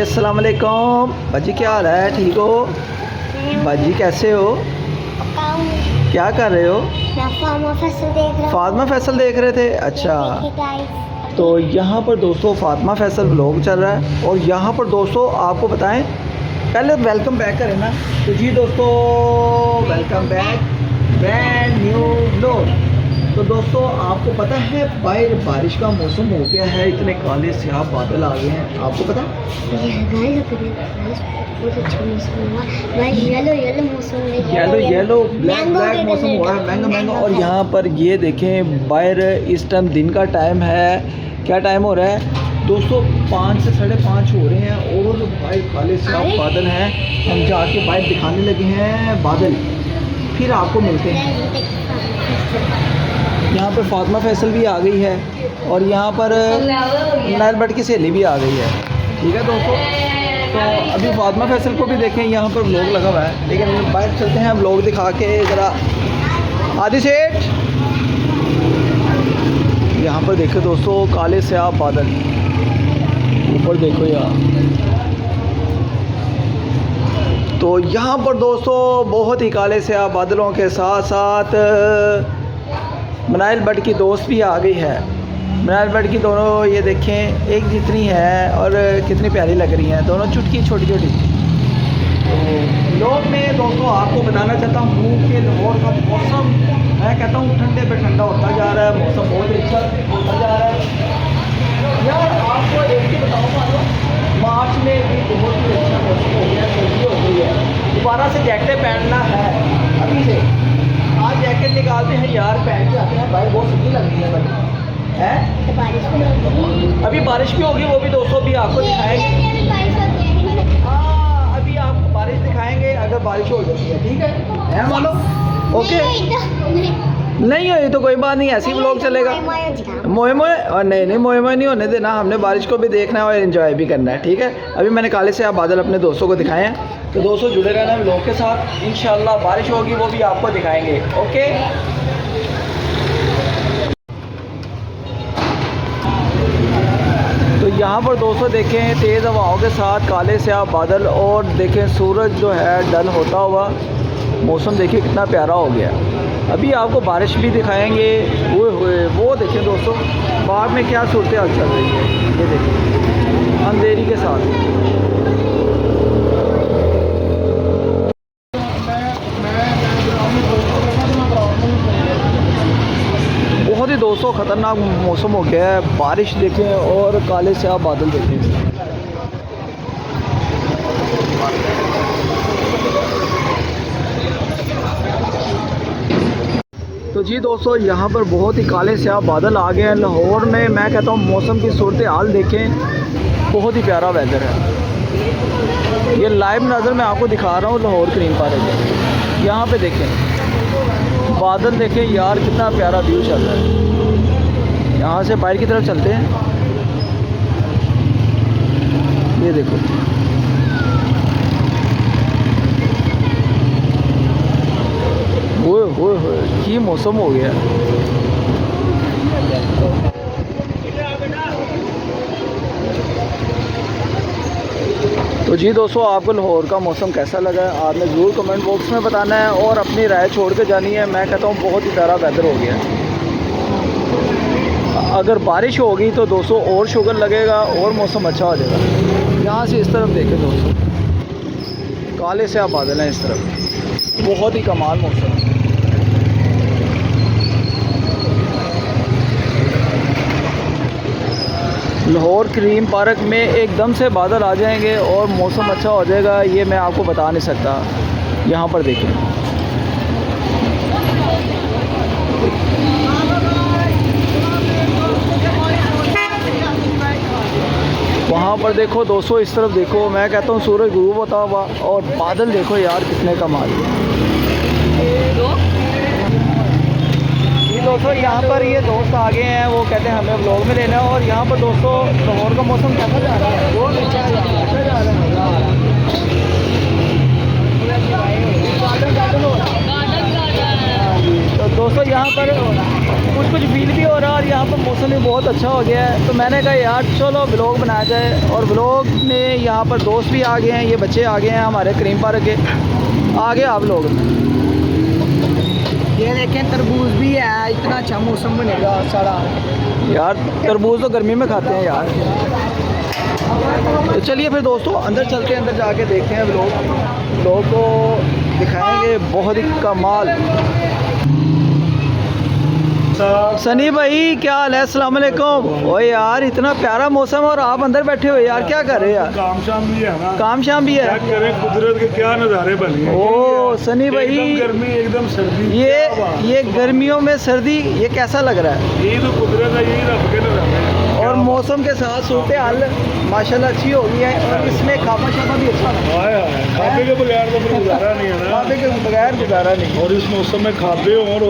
अस्सलाम वालेकुम। बाजी क्या हाल है, ठीक हो? बाजी कैसे हो, क्या कर रहे हो? फातिमा फैसल देख रहे थे। अच्छा, तो यहाँ पर दोस्तों फातिमा फैसल व्लॉग चल रहा है। और यहाँ पर दोस्तों आपको बताएं, पहले वेलकम बैक करें ना। तो जी दोस्तों, welcome back, brand new vlog. तो दोस्तों आपको पता है बाहर बारिश का मौसम हो गया है, इतने काले स्याह बादल आ गए हैं, आपको पता है? येलो ब्लैक ब्लैक मौसम हुआ है, महंगा महंगा। और यहाँ पर ये देखें, बाहर इस टाइम दिन का टाइम है। क्या टाइम हो रहा है दोस्तों? 5 से 5:30 हो रहे हैं और बाहर काले स्याह बादल हैं। हम जाके बाहर दिखाने लगे हैं बादल, फिर आपको मिलते हैं। यहाँ पर फातिमा फैसल भी आ गई है और यहाँ पर नाइल भट्ट की सहेली भी आ गई है। ठीक है दोस्तों, तो अभी फातिमा फैसल को भी देखें, यहाँ पर व्लॉग लगा हुआ है। लेकिन बाहर चलते हैं व्लॉग दिखा के ज़रा। आदि सेठ, यहाँ पर देखो दोस्तों काले स्याह बादल, ऊपर देखो यार। तो यहाँ पर दोस्तों बहुत ही काले स्याह बादलों के साथ साथ मनाइल भट्ट की दोस्त भी आ गई है। मनाइल भट्ट की दोनों ये देखें एक जितनी है और कितनी प्यारी लग रही हैं, दोनों चुटकी छोटी छोटी। तो लोग मैं दोस्तों आपको बताना चाहता हूँ कि लाहौर का मौसम, मैं कहता हूँ ठंडे पे ठंडा होता जा रहा है, मौसम बहुत अच्छा होता जा रहा है यार। आपको एक ही बताऊँगा, मार्च में भी बहुत ही अच्छा मौसम हो गया, सर्दी हो गई है। दोबारा से जैकेटें पहनना है अभी से। आज जैकेट निकालते हैं यार, पहन के आते हैं, भाई बहुत सर्दी लग रही है भाई है। तो बारिश भी होगी, अभी बारिश भी होगी, वो भी दोस्तों भी आपको दिखाएंगे। हाँ, अभी आपको बारिश दिखाएंगे अगर बारिश हो जाती है, ठीक है मानो? ओके, नहीं हो तो कोई बात नहीं, ऐसे ही व्लॉग चलेगा। मोए मोए और नहीं मोए मोए नहीं होने देना, हमने बारिश को भी देखना है और एंजॉय भी करना है। ठीक है, अभी मैंने काले से आप बादल अपने दोस्तों को दिखाए हैं, तो दोस्तों जुड़े रहना व्लॉग के साथ। इंशाल्लाह बारिश होगी वो भी आपको दिखाएंगे। ओके, तो यहाँ पर दोस्तों देखें तेज़ हवाओं के साथ काले स्याह बादल, और देखें सूरज जो है डल होता हुआ, मौसम देखिए कितना प्यारा हो गया। अभी आपको बारिश भी दिखाएंगे। वो देखें दोस्तों बाहर में क्या सूरत हाल चल रही है, ये देखें अंधेरी के साथ। बहुत ही दोस्तों ख़तरनाक मौसम हो गया है, बारिश देखें और काले स्याह बादल देखें। तो जी दोस्तों यहाँ पर बहुत ही काले स्याह बादल आ गए हैं लाहौर में। मैं कहता हूँ मौसम की सूरत हाल देखें, बहुत ही प्यारा वेदर है। ये लाइव नज़र मैं आपको दिखा रहा हूँ लाहौर क्रीम पार्क में। यहाँ पे देखें बादल, देखें यार कितना प्यारा व्यू चल रहा है। यहाँ से बाहर की तरफ चलते हैं, ये देखो ओए ये मौसम हो गया। तो जी दोस्तों आपको लाहौर का मौसम कैसा लगा है आपने ज़रूर कमेंट बॉक्स में बताना है और अपनी राय छोड़ के जानी है। मैं कहता हूँ बहुत ही प्यारा वेदर हो गया है। अगर बारिश होगी तो दोस्तों और शुगर लगेगा और मौसम अच्छा हो जाएगा। यहाँ से इस तरफ देखें दोस्तों, काले से आप बादल हैं इस तरफ, बहुत ही कमाल मौसम है। लाहौर क्रीम पार्क में एकदम से बादल आ जाएंगे और मौसम अच्छा हो जाएगा, ये मैं आपको बता नहीं सकता। यहाँ पर देखें, वहाँ पर देखो दोस्तों, इस तरफ देखो, मैं कहता हूँ सूरज गुरूब होता हुआ, और बादल देखो यार कितने कमाल दोस्तों। यहाँ पर ये दोस्त आ गए हैं, वो कहते हैं हमें व्लॉग में लेना है। और यहाँ पर दोस्तों लाहौर का मौसम कैसा जा रहा है, बहुत अच्छा जा रहा है। तो दोस्तों यहाँ पर कुछ कुछ फील भी हो रहा है और यहाँ पर मौसम भी बहुत अच्छा हो गया है। तो मैंने कहा यार चलो व्लॉग बनाया जाए, और व्लॉग में यहाँ पर दोस्त भी आ गए हैं, ये बच्चे आ गए हैं हमारे करीम पार्क के। आगे आप लोग ये देखें तरबूज भी है, इतना अच्छा मौसम बनेगा सारा। यार तरबूज तो गर्मी में खाते हैं यार। तो चलिए फिर दोस्तों अंदर चलते हैं, अंदर जाके देखते हैं व्लॉग को दिखाएंगे। बहुत ही कमाल। सनी भाई क्या हाल है? अस्सलाम वालेकुम। ओ यार इतना प्यारा मौसम और आप अंदर बैठे हो यार, क्या कर रहे हैं यार? काम शाम भी है ना, काम शाम भी है। क्या करें, कुदरत के क्या नज़ारे बने हैं। ओ सनी भाई, एकदम गर्मी एकदम सर्दी, ये गर्मियों में सर्दी, ये कैसा लग रहा है? यही तो कुदरत है, यही रब के नज़ारे हैं। और मौसम के साथ सूरत हाल माशाल्लाह अच्छी हो गई है, और इसमें खाना शाना भी अच्छा लगा। हाय हाय, खाने के बगैर तो फिर गुजारा नहीं है ना। खाने के बगैर गुजारा नहीं। और इस मौसम में खाते हो और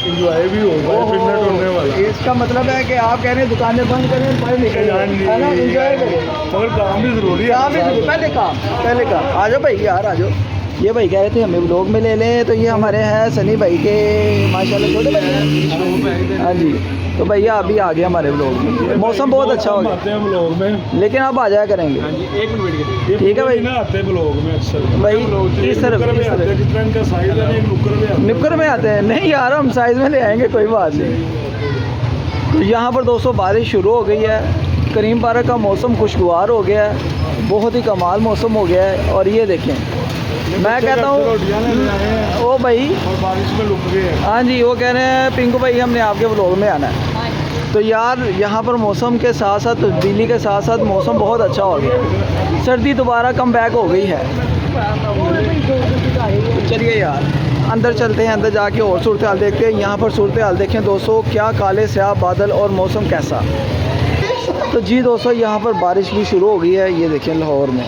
इंजॉय भी हो फिरने टुरने वाला। इसका मतलब है कि आप कह रहे हैं दुकानें बंद करें, बाहर निकल है ना, इंजॉय करें। मगर काम भी ज़रूरी है। काम भी जरूरी, पहले काम। आ जाओ भाई यार, आ जाओ। ये भाई कह रहे थे हमें व्लॉग में ले लें, तो ये हमारे हैं सनी भाई के माशाल्लाह छोटे भाई। हाँ जी, तो भैया अभी आ गए हमारे व्लॉग में। मौसम बहुत अच्छा हो आते हैं ब्लॉग में, गया, लेकिन आप आ जाया करेंगे। एक मिनट ठीक है भाई। ना आते ब्लॉग में अक्सर भाई इस तरफ जितना इनका साइज है ना, नुक्कर में आते हैं। नहीं यार हम साइज़ में ले आएंगे, कोई बात नहीं। तो यहाँ पर दोस्तों बारिश शुरू हो गई है, करीम पार्क का मौसम खुशगवार हो गया है, बहुत ही कमाल मौसम हो गया है। और ये देखें, मैं कहता हूँ ओ भाई, और बारिश में लुक गए हैं। हाँ जी, वो कह रहे हैं पिंकू भाई हमने आपके व्लॉग में आना है। तो यार यहाँ पर मौसम के साथ साथ, तब्दीली के साथ साथ मौसम बहुत अच्छा हो गया, सर्दी दोबारा कम बैक हो गई है। तो चलिए यार अंदर चलते हैं, अंदर जाके और सूरत हाल देखते हैं। यहाँ पर सूरत हाल देखें दोस्तों, क्या काले स्याह बादल और मौसम कैसा। तो जी दोस्तों यहाँ पर बारिश भी शुरू हो गई है, ये देखें लाहौर में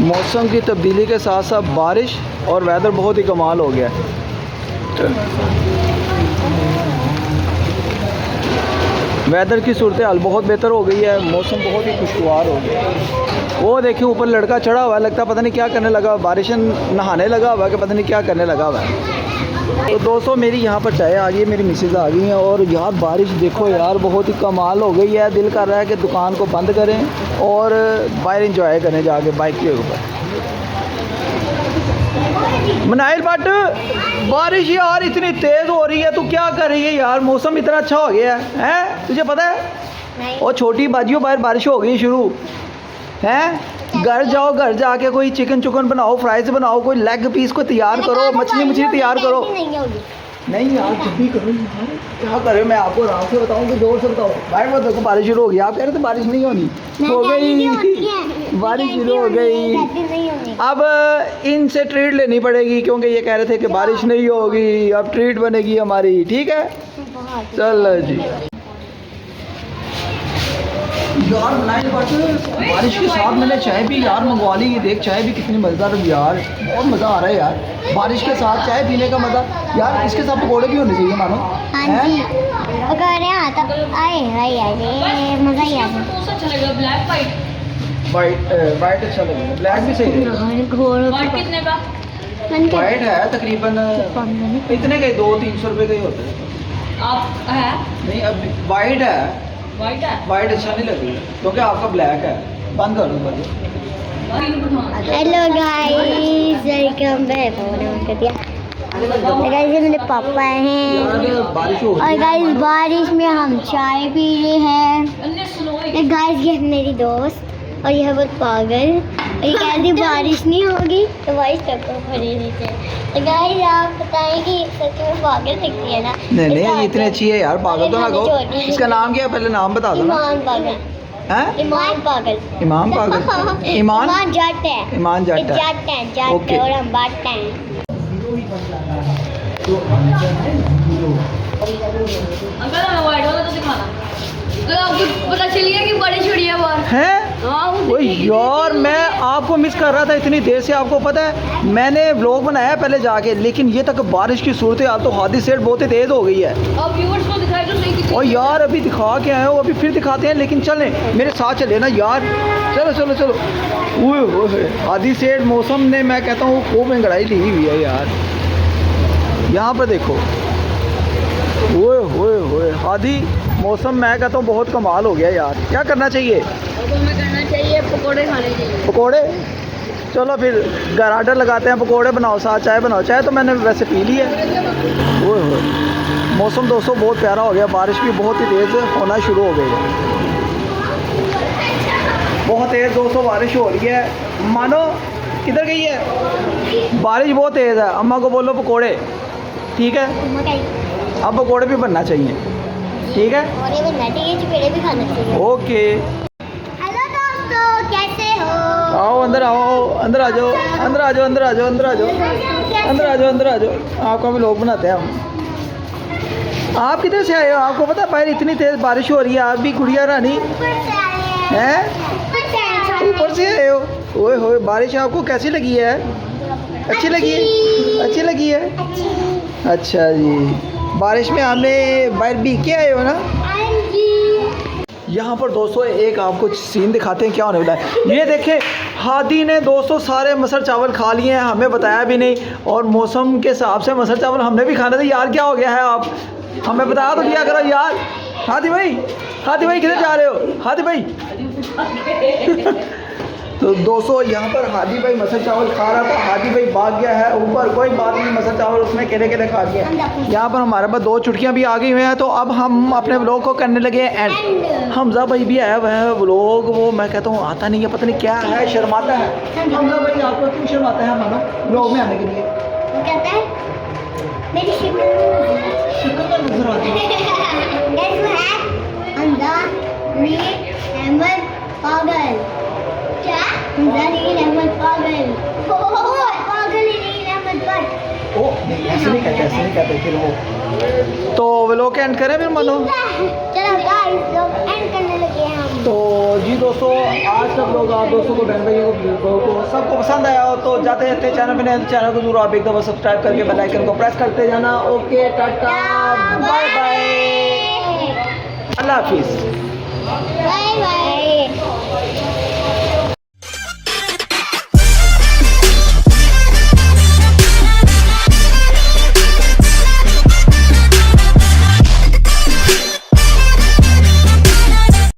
मौसम की तब्दीली के साथ साथ बारिश और वेदर बहुत ही कमाल हो गया है। वेदर की सूरत हाल बहुत बेहतर हो गई है, मौसम बहुत ही खुशगवार हो गया है। वो देखिए ऊपर लड़का चढ़ा हुआ है, लगता पता नहीं क्या करने लगा, बारिश नहाने लगा हुआ है कि पता नहीं क्या करने लगा हुआ है। तो दोस्तों मेरी यहाँ पर चाय आ गई है, मेरी मिसेज आ गई हैं, और यार बारिश देखो यार बहुत ही कमाल हो गई है। दिल कर रहा है कि दुकान को बंद करें और बाहर इंजॉय करें जाके बाइक के ऊपर। मनाइल भट्ट, बारिश यार इतनी तेज़ हो रही है, तू क्या कर रही है यार? मौसम इतना अच्छा हो गया है, हैं? तुझे पता है? और छोटी बाजियों बाहर बारिश हो गई शुरू, हैं? घर जाओ, घर जाके कोई चिकन चुकन बनाओ, फ्राइज बनाओ, कोई लेग पीस को तैयार करो, मछली तैयार करो। नहीं यार जब भी करो यार, क्या करे, मैं आपको आराम से बताऊँ कि जोर से बताओ। भाई वो देखो बारिश शुरू हो गई, आप कह रहे थे बारिश नहीं होनी, हो गई बारिश शुरू हो गई। अब इनसे ट्रीट लेनी पड़ेगी, क्योंकि ये कह रहे थे कि बारिश नहीं होगी, अब ट्रीट बनेगी हमारी, ठीक है? चलो जी यार बनाई बारिश के साथ मैंने चाय भी यार मंगवा ली। ये देख चाय भी कितनी मज़ेदार है यार, बहुत मज़ा आ रहा है यार बारिश के साथ चाय पीने का मज़ा। यार इसके साथ पकौड़े भी होने चाहिए मानो। हाँ जी, पकौड़े आता आए मज़ा ही आता। वाइट अच्छा लगेगा, ब्लैक भी सही है। वाइट कितने का? वाइट है तकरीबन इतने का ही, 200-300 रुपये का ही होता है। आप है? नहीं अब वाइट है, वाइट अच्छा नहीं लगेगा क्योंकि आपका ब्लैक है। बंद कर दो हेलो गाइस, वेलकम बैक। कर दिया गाइस, ये मेरे पापा हैं, बारिश हो और गाइस बारिश में हम चाय पी रहे हैं। गाइस ये है मेरी दोस्त, और ये है बहुत पागल, और ये कहती है बारिश नहीं होगी तो बारिश तक को खड़े रहते हैं। तो गाइस आप बताएं कि सच में पागल दिखती है ना? नहीं ये इतनी अच्छी है यार, पागल तो ना कहो। इसका नाम क्या है, पहले नाम बता दो ना। ईमान पागल है? ईमान पागल। इमाम पागल? ईमान जट है। ईमान जट है, जट है, जट है, और हम बाट हैं। आपको पता चलिए कि बारिश हो रही है बाहर हैं? ओए यार मैं आपको मिस कर रहा था इतनी देर से। आपको पता है मैंने व्लॉग बनाया पहले जाके, लेकिन ये तक बारिश की सूरत हाल तो हादी सेट बहुत ही तेज़ हो गई है। आप व्यूअर्स को दिखाए तो सही। और यार अभी दिखा के आए हो, अभी फिर दिखाते हैं, लेकिन चलें मेरे साथ चले ना यार। चलो चलो चलो। ओए हादी सेट मौसम ने मैं कहता हूँ खूब अंगड़ाई ली हुई है यार। यहाँ पर देखो ओए होए होए हादी, मौसम मैं कहता हूँ बहुत कमाल हो गया यार। क्या करना चाहिए? अब हमें करना चाहिए पकोड़े खाने चाहिए। पकोड़े? चलो फिर घर ऑर्डर लगाते हैं, पकोड़े बनाओ, साथ चाय बनाओ। चाय तो मैंने वैसे पी ली है। ओए होए, मौसम दोस्तों बहुत प्यारा हो गया, बारिश भी बहुत ही तेज़ होना शुरू हो गई है। बहुत तेज़ दोस्तों बारिश हो रही है। मानो किधर गई है? बारिश बहुत तेज़ है। अम्मा को बोलो पकोड़े, ठीक है? अब पकोड़े भी बनना चाहिए, ठीक है? और ये बनना चाहिए, चपेड़े भी खाना चाहिए। ओके, हेलो दोस्तों, कैसे हो? आओ अंदर आओ, अंदर आ जाओ, अंदर आ जाओ, अंदर आ जाओ, अंदर आ जाओ, अंदर आ जाओ, अंदर आ जाओ। आपका भी लोग बनाते हैं हम। आप किधर से आए हो? आपको पता है बाहर इतनी तेज़ बारिश हो रही है, आप भी गुड़िया रानी हैं? ऊपर से आए हो? ओए होए, बारिश आपको कैसी लगी है? अच्छी लगी है? अच्छी लगी है? अच्छा जी, बारिश में हमने बाहर भीग के आए हो ना? यहाँ पर दोस्तों एक आपको सीन दिखाते हैं क्या होने वाला है। ये देखें, हादी ने दोस्तों सारे मसर चावल खा लिए हैं, हमें बताया भी नहीं। और मौसम के हिसाब से मसर चावल हमने भी खाने थे। यार क्या हो गया है? आप हमें बताया तो दिया करो यार। हादी भाई, हादी भाई किधर जा रहे हो? हादी भाई तो दोस्तों यहाँ पर हादी भाई मसर चावल खा रहा था, हादी भाई भाग गया है ऊपर। कोई बात नहीं, मसर चावल उसने केले केले खा गया। यहाँ पर हमारे पास 2 चुटकियाँ भी आ गई हुई हैं। तो अब हम अपने व्लॉग को करने लगे हैं एंड। हमजा भाई भी आया हुआ है व्लॉग, वो मैं कहता हूँ आता नहीं है, पता नहीं क्या है, शर्माता है। हमजा भाई आपको क्यों शर्माता है मानो व्लॉग में आने के लिए? वो कहता है मेरी शक्ल नजर आती है। अहमद पागल। क्या? अहमद पागल। पागल अहमद बट। ओ नहीं, ऐसे नहीं कहते, ऐसे नहीं कहते फिर वो। तो व्लॉग के एंड करें फिर मानो? चलो गाइस, लोग एंड करने लगे हैं हम। तो जी दोस्तों, आज का व्लॉग आप दोस्तों को, बहन भाइयों को सबको पसंद आया हो तो जाते रहते चैनल पे नए तो चैनल को जरूर आप एक दफ़ा सब्सक्राइब करके बेल आइकन को प्रेस करते जाना। ओके, टाटा, बाय बाय, अल्लाह हाफिज़। Bye bye.